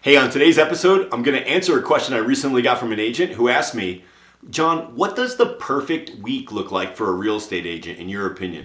Hey, on today's episode, I'm going to answer a question I recently got from an agent who asked me, John, what does the perfect week look like for a real estate agent in your opinion?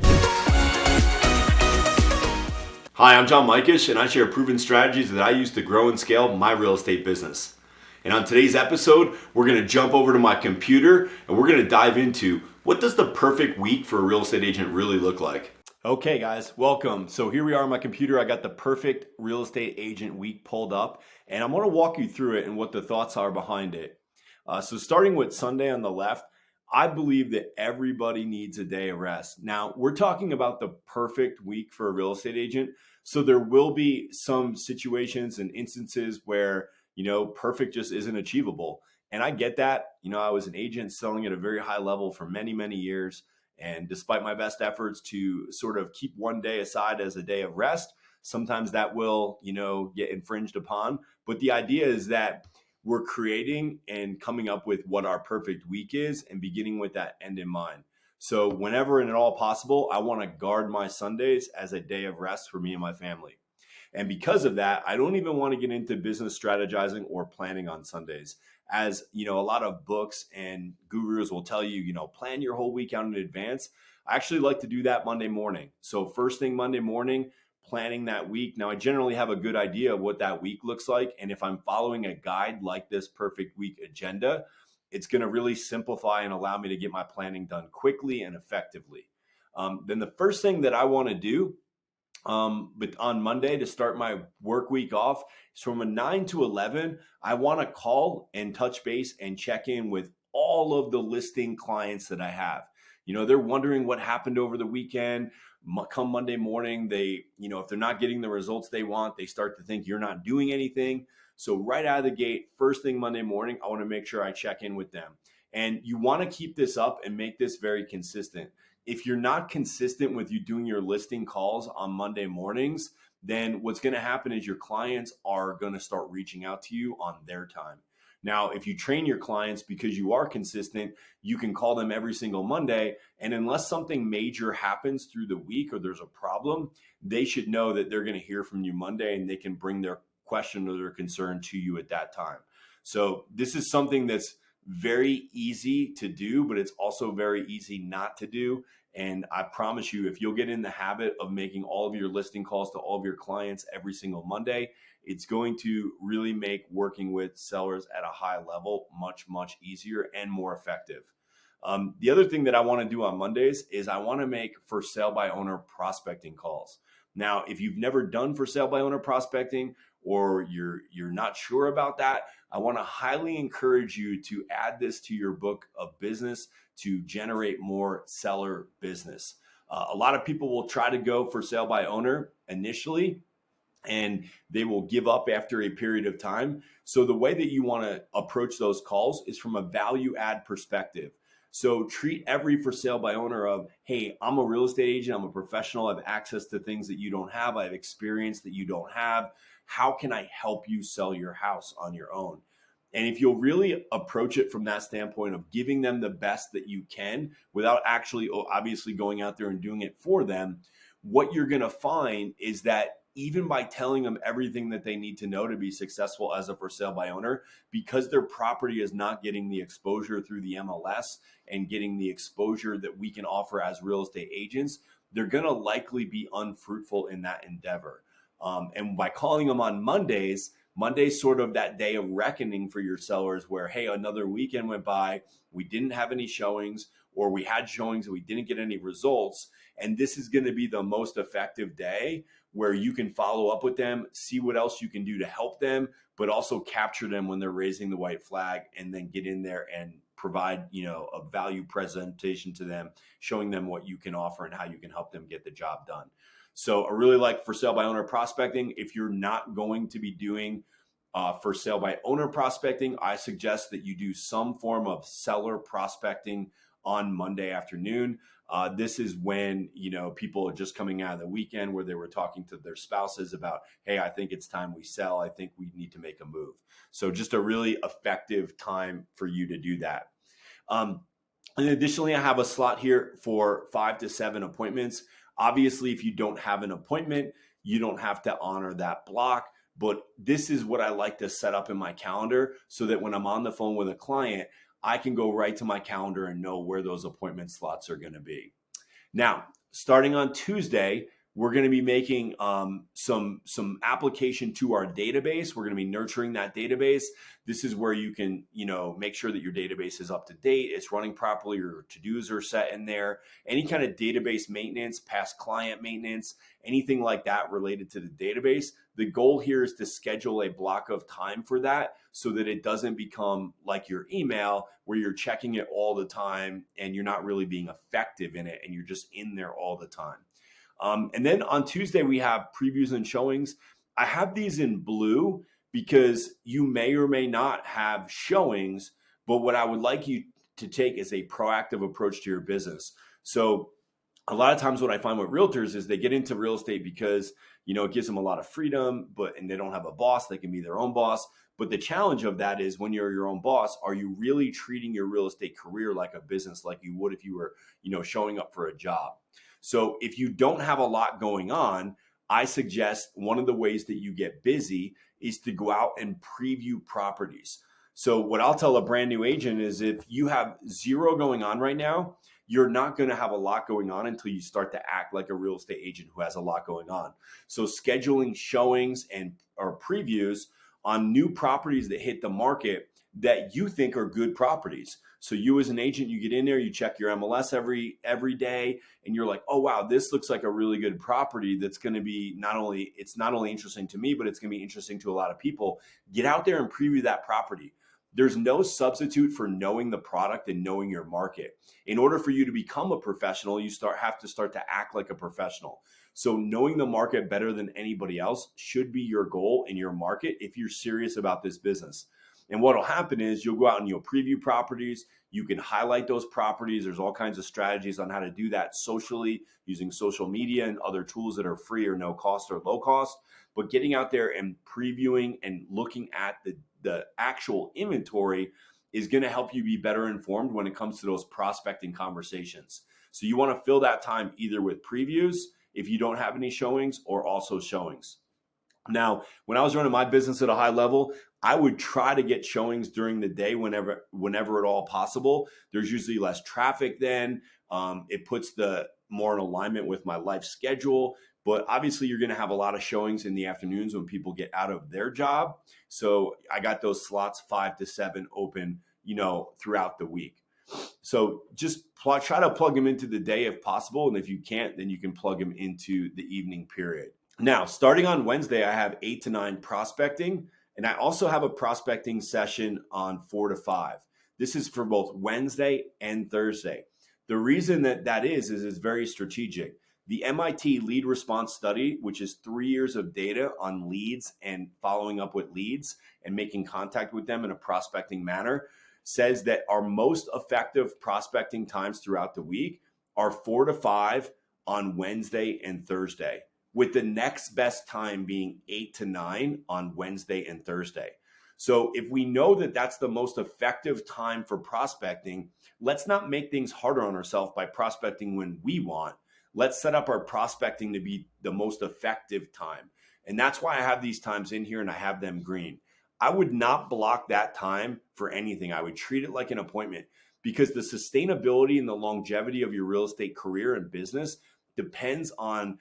Hi, I'm John Mikesh, and I share proven strategies that I use to grow and scale my real estate business. And on today's episode, we're going to jump over to my computer and we're going to dive into what does the perfect week for a real estate agent really look like? Okay, guys, welcome. So here we are on my computer. I got the perfect real estate agent week pulled up, and I'm going to walk you through it and what the thoughts are behind it. So starting with Sunday on the left, I believe that everybody needs a day of rest. Now, we're talking about the perfect week for a real estate agent. So there will be some situations and instances where, perfect just isn't achievable. And I get that. I was an agent selling at a very high level for many, many years. And despite my best efforts to sort of keep one day aside as a day of rest, sometimes that will, get infringed upon. But the idea is that we're creating and coming up with what our perfect week is and beginning with that end in mind. So whenever and at all possible, I want to guard my Sundays as a day of rest for me and my family. And because of that, I don't even want to get into business strategizing or planning on Sundays. As a lot of books and gurus will tell you, plan your whole week out in advance. I actually like to do that Monday morning. So first thing Monday morning, planning that week. Now, I generally have a good idea of what that week looks like. And if I'm following a guide like this perfect week agenda, it's going to really simplify and allow me to get my planning done quickly and effectively. Then the first thing that I want to do but on Monday to start my work week off, is from a 9 to 11, I want to call and touch base and check in with all of the listing clients that I have. They're wondering what happened over the weekend. Come Monday morning, if they're not getting the results they want, they start to think you're not doing anything. So right out of the gate, first thing Monday morning, I want to make sure I check in with them. And you want to keep this up and make this very consistent. If you're not consistent with you doing your listing calls on Monday mornings, then what's going to happen is your clients are going to start reaching out to you on their time. Now, if you train your clients because you are consistent, you can call them every single Monday. And unless something major happens through the week or there's a problem, they should know that they're going to hear from you Monday and they can bring their question or their concern to you at that time. So this is something that's very easy to do, but it's also very easy not to do. And I promise you, if you'll get in the habit of making all of your listing calls to all of your clients every single Monday, it's going to really make working with sellers at a high level much, much easier and more effective. The other thing that I want to do on Mondays is I want to make for sale by owner prospecting calls. Now, if you've never done for sale by owner prospecting or you're not sure about that, I want to highly encourage you to add this to your book of business to generate more seller business. A lot of people will try to go for sale by owner initially, and they will give up after a period of time. So the way that you want to approach those calls is from a value add perspective. So treat every for sale by owner of, hey, I'm a real estate agent, I'm a professional, I have access to things that you don't have, I have experience that you don't have. How can I help you sell your house on your own? And if you'll really approach it from that standpoint of giving them the best that you can without actually obviously going out there and doing it for them, what you're going to find is that even by telling them everything that they need to know to be successful as a for sale by owner, because their property is not getting the exposure through the MLS and getting the exposure that we can offer as real estate agents, they're going to likely be unfruitful in that endeavor. And by calling them on Monday's sort of that day of reckoning for your sellers where, hey, another weekend went by, we didn't have any showings, or we had showings and we didn't get any results. And this is going to be the most effective day where you can follow up with them, see what else you can do to help them, but also capture them when they're raising the white flag and then get in there and provide, a value presentation to them, showing them what you can offer and how you can help them get the job done. So I really like for sale by owner prospecting. If you're not going to be doing for sale by owner prospecting, I suggest that you do some form of seller prospecting on Monday afternoon. This is when, people are just coming out of the weekend where they were talking to their spouses about, hey, I think it's time we sell. I think we need to make a move. So just a really effective time for you to do that. And additionally, I have a slot here for 5 to 7 appointments. Obviously, if you don't have an appointment, you don't have to honor that block. but this is what I like to set up in my calendar so that when I'm on the phone with a client, I can go right to my calendar and know where those appointment slots are going to be. Now, starting on Tuesday, we're going to be making some application to our database. We're going to be nurturing that database. This is where you can, make sure that your database is up to date, it's running properly, your to-dos are set in there. Any kind of database maintenance, past client maintenance, anything like that related to the database. The goal here is to schedule a block of time for that so that it doesn't become like your email where you're checking it all the time and you're not really being effective in it and you're just in there all the time. And then on Tuesday, we have previews and showings. I have these in blue because you may or may not have showings, but what I would like you to take is a proactive approach to your business. So a lot of times what I find with realtors is they get into real estate because, it gives them a lot of freedom, and they don't have a boss. They can be their own boss. But the challenge of that is when you're your own boss, are you really treating your real estate career like a business, like you would if you were, showing up for a job? So if you don't have a lot going on, I suggest one of the ways that you get busy is to go out and preview properties. So what I'll tell a brand new agent is if you have zero going on right now, you're not going to have a lot going on until you start to act like a real estate agent who has a lot going on. So scheduling showings or previews on new properties that hit the market that you think are good properties. So you as an agent, you get in there, you check your MLS every day, and you're like, oh wow, this looks like a really good property that's going to be not only interesting to me, but it's going to be interesting to a lot of people. Get out there and preview that property. There's no substitute for knowing the product and knowing your market. In order for you to become a professional, you have to start to act like a professional. So knowing the market better than anybody else should be your goal in your market if you're serious about this business. And what will happen is you'll go out and you'll preview properties. You can highlight those properties. There's all kinds of strategies on how to do that socially using social media and other tools that are free or no cost or low cost. But getting out there and previewing and looking at the actual inventory is going to help you be better informed when it comes to those prospecting conversations. So you want to fill that time either with previews if you don't have any showings or also showings. Now, when I was running my business at a high level, I would try to get showings during the day whenever at all possible. There's usually less traffic then. It puts the more in alignment with my life schedule. But obviously, you're going to have a lot of showings in the afternoons when people get out of their job. So I got those slots 5 to 7 open, throughout the week. So just try to plug them into the day if possible. And if you can't, then you can plug them into the evening period. Now, starting on Wednesday, I have 8 to 9 prospecting. And I also have a prospecting session on 4 to 5. This is for both Wednesday and Thursday. The reason that is it's very strategic. The MIT lead response study, which is 3 years of data on leads and following up with leads and making contact with them in a prospecting manner, says that our most effective prospecting times throughout the week are 4 to 5 on Wednesday and Thursday, with the next best time being 8 to 9 on Wednesday and Thursday. So if we know that that's the most effective time for prospecting, let's not make things harder on ourselves by prospecting when we want. Let's set up our prospecting to be the most effective time. And that's why I have these times in here and I have them green. I would not block that time for anything. I would treat it like an appointment because the sustainability and the longevity of your real estate career and business depends on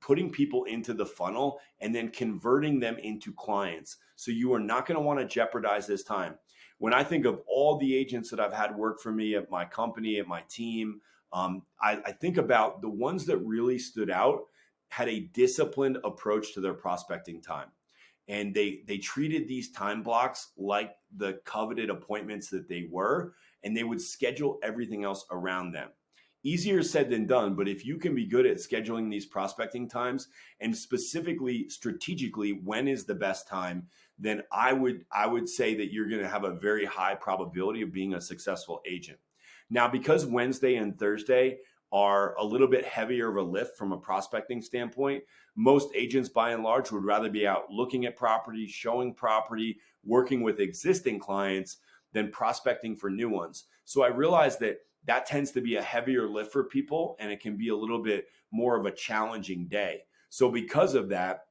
putting people into the funnel and then converting them into clients. So you are not going to want to jeopardize this time. When I think of all the agents that I've had work for me at my company, at my team, I think about the ones that really stood out had a disciplined approach to their prospecting time. And they treated these time blocks like the coveted appointments that they were, and they would schedule everything else around them. Easier said than done, but if you can be good at scheduling these prospecting times and specifically strategically when is the best time, then I would say that you're going to have a very high probability of being a successful agent. Now, because Wednesday and Thursday are a little bit heavier of a lift from a prospecting standpoint, most agents by and large would rather be out looking at property, showing property, working with existing clients than prospecting for new ones. So I realized that tends to be a heavier lift for people and it can be a little bit more of a challenging day. So because of that,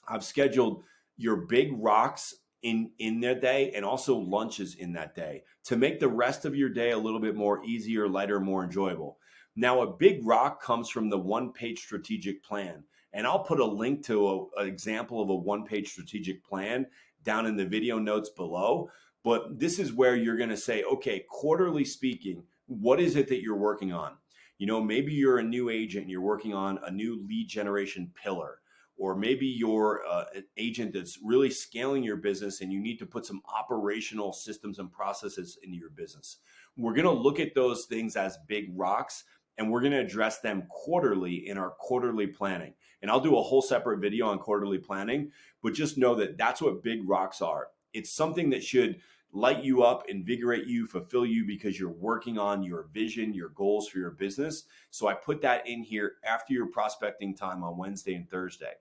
I've scheduled your big rocks in their day and also lunches in that day to make the rest of your day a little bit more easier, lighter, more enjoyable. Now, a big rock comes from the one-page strategic plan. And I'll put a link to an example of a one-page strategic plan down in the video notes below. But this is where you're going to say, okay, quarterly speaking, what is it that you're working on? Maybe you're a new agent, you're working on a new lead generation pillar, or maybe you're an agent that's really scaling your business and you need to put some operational systems and processes into your business. We're going to look at those things as big rocks, and we're going to address them quarterly in our quarterly planning. And I'll do a whole separate video on quarterly planning, but just know that that's what big rocks are. It's something that should light you up, invigorate you, fulfill you, because you're working on your vision, your goals for your business. So I put that in here after your prospecting time on Wednesday and Thursday.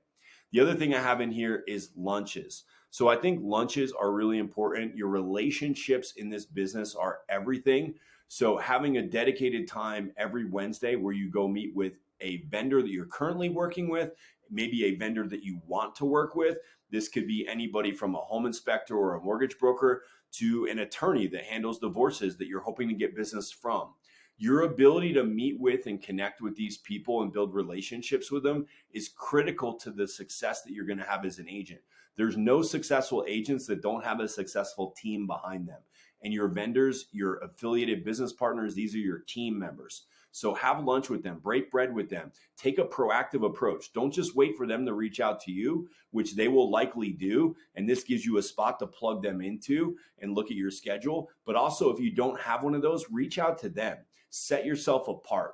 The other thing I have in here is lunches. So I think lunches are really important. Your relationships in this business are everything. So having a dedicated time every Wednesday where you go meet with a vendor that you're currently working with, maybe a vendor that you want to work with. This could be anybody from a home inspector or a mortgage broker to an attorney that handles divorces that you're hoping to get business from. Your ability to meet with and connect with these people and build relationships with them is critical to the success that you're going to have as an agent. There's no successful agents that don't have a successful team behind them. And your vendors, your affiliated business partners, these are your team members. So have lunch with them, break bread with them, take a proactive approach. Don't just wait for them to reach out to you, which they will likely do. And this gives you a spot to plug them into and look at your schedule. But also, if you don't have one of those, reach out to them. Set yourself apart.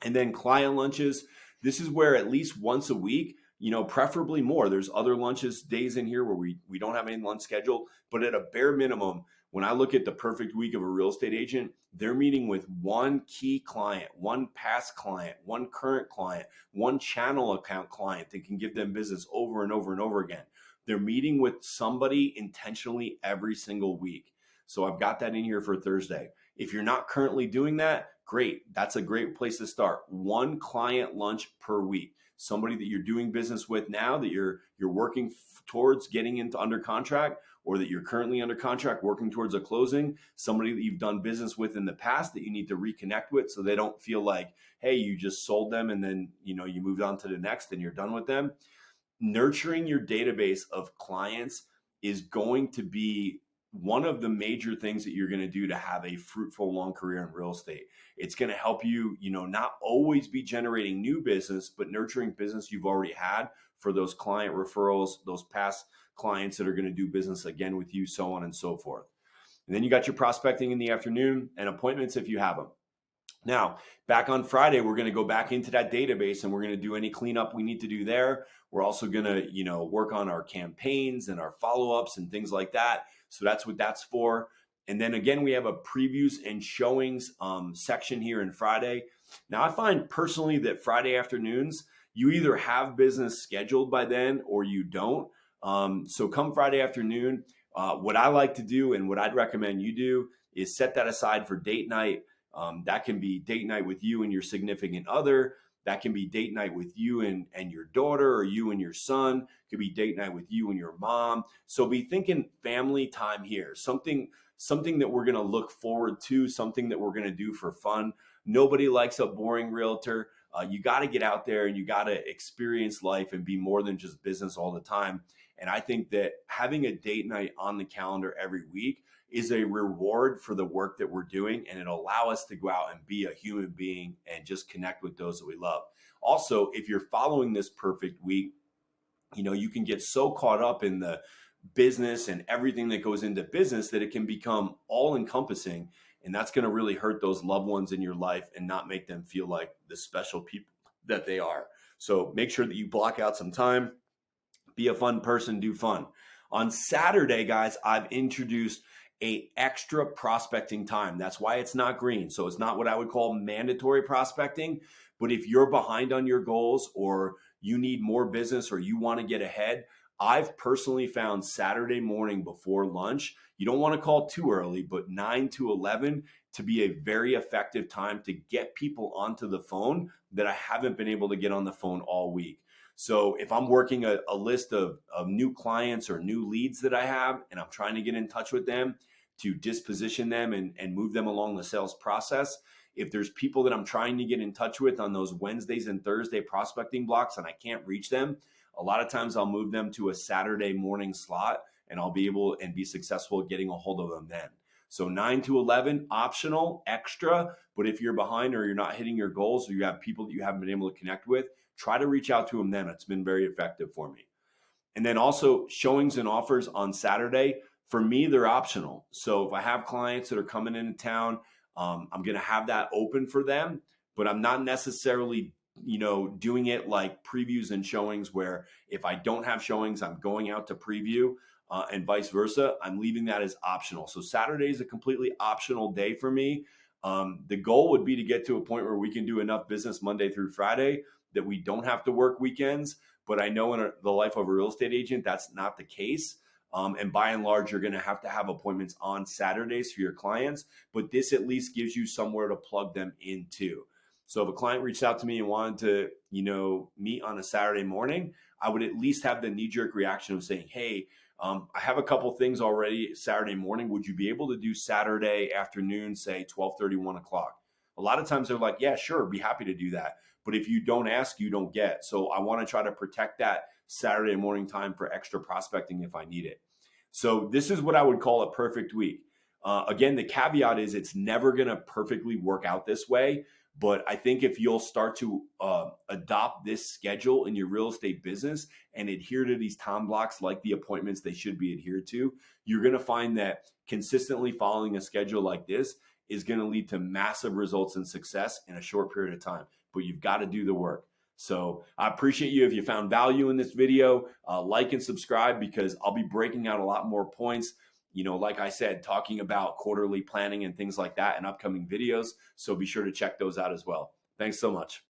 And then client lunches. This is where at least once a week, preferably more. There's other lunches days in here where we don't have any lunch scheduled, but at a bare minimum, when I look at the perfect week of a real estate agent, they're meeting with one key client, one past client, one current client, one channel account client that can give them business over and over and over again. They're meeting with somebody intentionally every single week. So I've got that in here for Thursday. If you're not currently doing that, great. That's a great place to start. One client lunch per week. Somebody that you're doing business with now that you're working towards getting into under contract, or that you're currently under contract working towards a closing, somebody that you've done business with in the past that you need to reconnect with so they don't feel like, hey, you just sold them and then you moved on to the next and you're done with them. Nurturing your database of clients is going to be one of the major things that you're going to do to have a fruitful long career in real estate. It's going to help you, not always be generating new business, but nurturing business you've already had for those client referrals, those past clients that are going to do business again with you, so on and so forth. And then you got your prospecting in the afternoon and appointments if you have them. Now, back on Friday, we're going to go back into that database and we're going to do any cleanup we need to do there. We're also going to, work on our campaigns and our follow-ups and things like that. So that's what that's for. And then again, we have a previews and showings section here in Friday. Now, I find personally that Friday afternoons, you either have business scheduled by then or you don't. So come Friday afternoon, what I like to do and what I'd recommend you do is set that aside for date night. That can be date night with you and your significant other. That can be date night with you and your daughter, or you and your son. It could be date night with you and your mom. So be thinking family time here, something that we're going to look forward to, something that we're going to do for fun. Nobody likes a boring realtor. You got to get out there and you got to experience life and be more than just business all the time. And I think that having a date night on the calendar every week is a reward for the work that we're doing, and it'll allow us to go out and be a human being and just connect with those that we love. Also, if you're following this perfect week, you can get so caught up in the business and everything that goes into business that it can become all encompassing, and that's going to really hurt those loved ones in your life and not make them feel like the special people that they are. So make sure that you block out some time, be a fun person, do fun. On Saturday, guys, I've introduced a extra prospecting time. That's why it's not green. So it's not what I would call mandatory prospecting. But if you're behind on your goals, or you need more business, or you want to get ahead, I've personally found Saturday morning before lunch, you don't want to call too early, but 9 to 11 to be a very effective time to get people onto the phone that I haven't been able to get on the phone all week. So if I'm working a list of new clients or new leads that I have, and I'm trying to get in touch with them to disposition them and move them along the sales process, if there's people that I'm trying to get in touch with on those Wednesdays and Thursday prospecting blocks and I can't reach them, a lot of times I'll move them to a Saturday morning slot and I'll be able and be successful at getting a hold of them then. So 9 to 11, optional, extra. But if you're behind or you're not hitting your goals or you have people that you haven't been able to connect with, try to reach out to them then. It's been very effective for me. And then also showings and offers on Saturday. For me, they're optional. So if I have clients that are coming into town, I'm going to have that open for them, but I'm not necessarily, doing it like previews and showings where if I don't have showings, I'm going out to preview and vice versa. I'm leaving that as optional. So Saturday is a completely optional day for me. The goal would be to get to a point where we can do enough business Monday through Friday that we don't have to work weekends. But I know in the life of a real estate agent, that's not the case. And by and large, you're going to have appointments on Saturdays for your clients. But this at least gives you somewhere to plug them into. So if a client reached out to me and wanted to, meet on a Saturday morning, I would at least have the knee-jerk reaction of saying, hey, I have a couple things already Saturday morning. Would you be able to do Saturday afternoon, say 12:30, 1 o'clock? A lot of times they're like, yeah, sure, be happy to do that. But if you don't ask, you don't get. So I want to try to protect that Saturday morning time for extra prospecting if I need it. So this is what I would call a perfect week. Again, the caveat is it's never going to perfectly work out this way. But I think if you'll start to adopt this schedule in your real estate business and adhere to these time blocks like the appointments they should be adhered to, you're going to find that consistently following a schedule like this is going to lead to massive results and success in a short period of time. But you've got to do the work. So I appreciate you if you found value in this video. Like and subscribe because I'll be breaking out a lot more points. Like I said, talking about quarterly planning and things like that in upcoming videos. So be sure to check those out as well. Thanks so much.